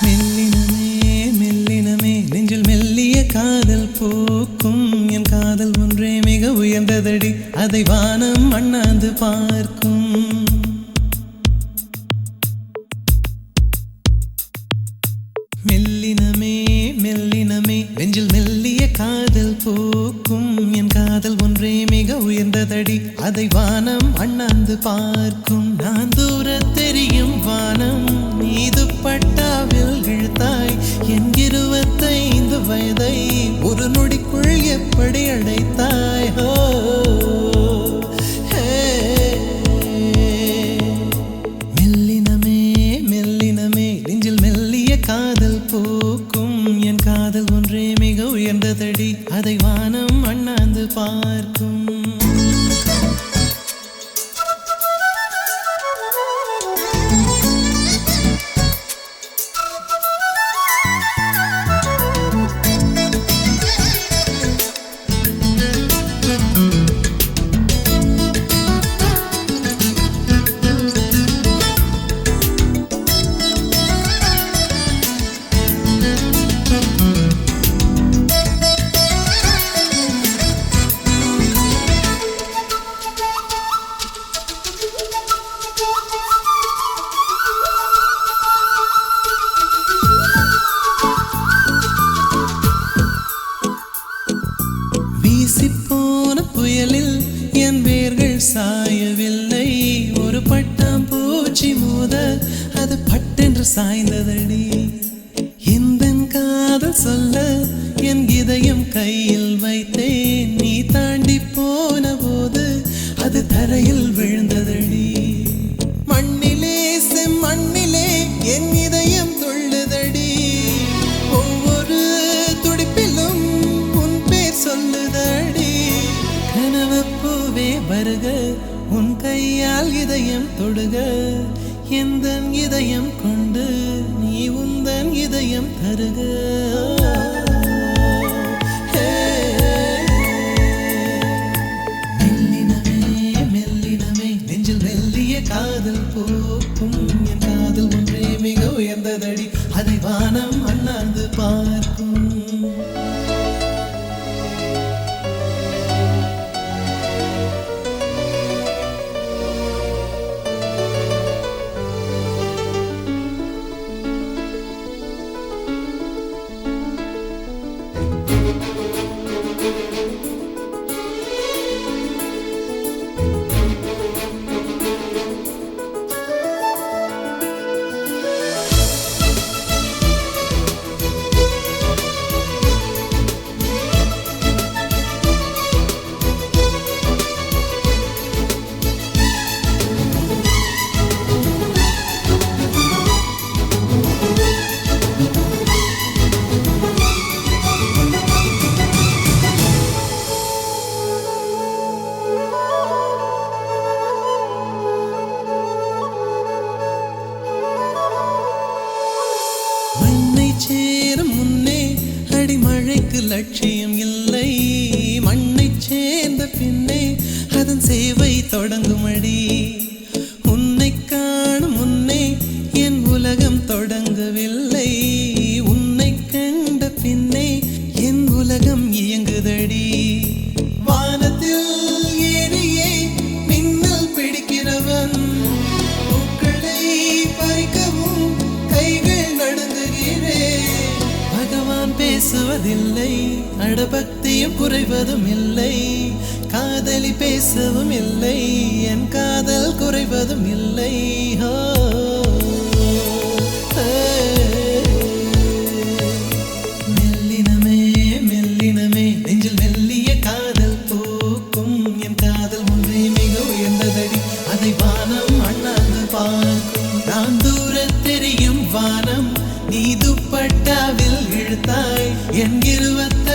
மெல்லினமே மெல்லினமே நெஞ்சில் மெல்லிய காதல் போக்கும் என் காதல் ஒன்றே மிக உயர்ந்ததடி அதை வானம் அண்ணாந்து பார்க்கும் மெல்லினமே மெல்லினமே நெஞ்சில் மெல்லிய காதல் போக்கும் என் காதல் ஒன்றே மிக உயர்ந்ததடி அதை வானம் அண்ணாந்து பார்க்கும் நான் தூர தெரியும் வானம் மீது பட்டாவில் இழுத்தாய் என் 25 வயதை ஒரு நொடிக்குள் எப்படி அடைத்தாய் மெல்லினமே மெல்லினமே நெஞ்சில் மெல்லிய காதல் போக்கும் என் காதல் ஒன்றே மிக உயர்ந்ததடி அதை வானம் அண்ணாந்து பார்க்கும் வீசிப்போன புயலில் என் வேர்கள் சாயவில்லை ஒரு பட்டாம்பூச்சி மோத அது பட்டென்று சாய்ந்ததடி இந்த காதல் சொல்ல என் இதயம் கையில் வைத்தேன் நீ தாண்டி போன போது அது தரையில் விழுந்ததடி மண்ணிலே செம்மண்ணிலே என் இதயம் துள்ளுதடி ஒவ்வொரு துடிப்பிலும் உன் பேர் சொல்லுதடி கனவு பூவே வருக உன் கையால் இதயம் தொடுக எந்தன் இதயம் கொண்டு நீ உந்தன் இதயம் தருக மெல்லினமே மெல்லினமே நெஞ்சில் மெல்லிய காதல் போக்கும் என் காதல் ஒன்றே மிக உயர்ந்ததடி அதை வானம் அண்ணாந்து பார்க்கும் மண்ணை சேரும் முன்னே அடிமழைக்கு லட்சியம் இல்லை மண்ணை சேர்ந்த பின்னே அதன் சேவை தொடங்கும் அடி உன்னை காணும் முன்னே என் உலகம் தொடங்கவில்லை உன்னை கண்ட பின்னே என் உலகம் இயங்குதடி வானத்தில் ஏறியே மின்னல் பிடிக்கிறவன் பூக்களை பறிக்கவும் கைகள் நடுங்குகிறேன் பகவான் பேசுவதில்லை அடபக்தியும் குறைவதும் இல்லை காதலி பேசவும் இல்லை என் காதல் குறைவதும் இல்லை மெல்லினமே மெல்லினமே நெஞ்சில் மெல்லிய காதல் போக்கும் என் காதல் ஒன்றே மிக உயர்ந்ததடி அதை வானம் அண்ணாந்து பார்க்கும் நான் தூர தெரியும் வானம் நீ துப்பட்டாவில் இழுத்தாய் என் 25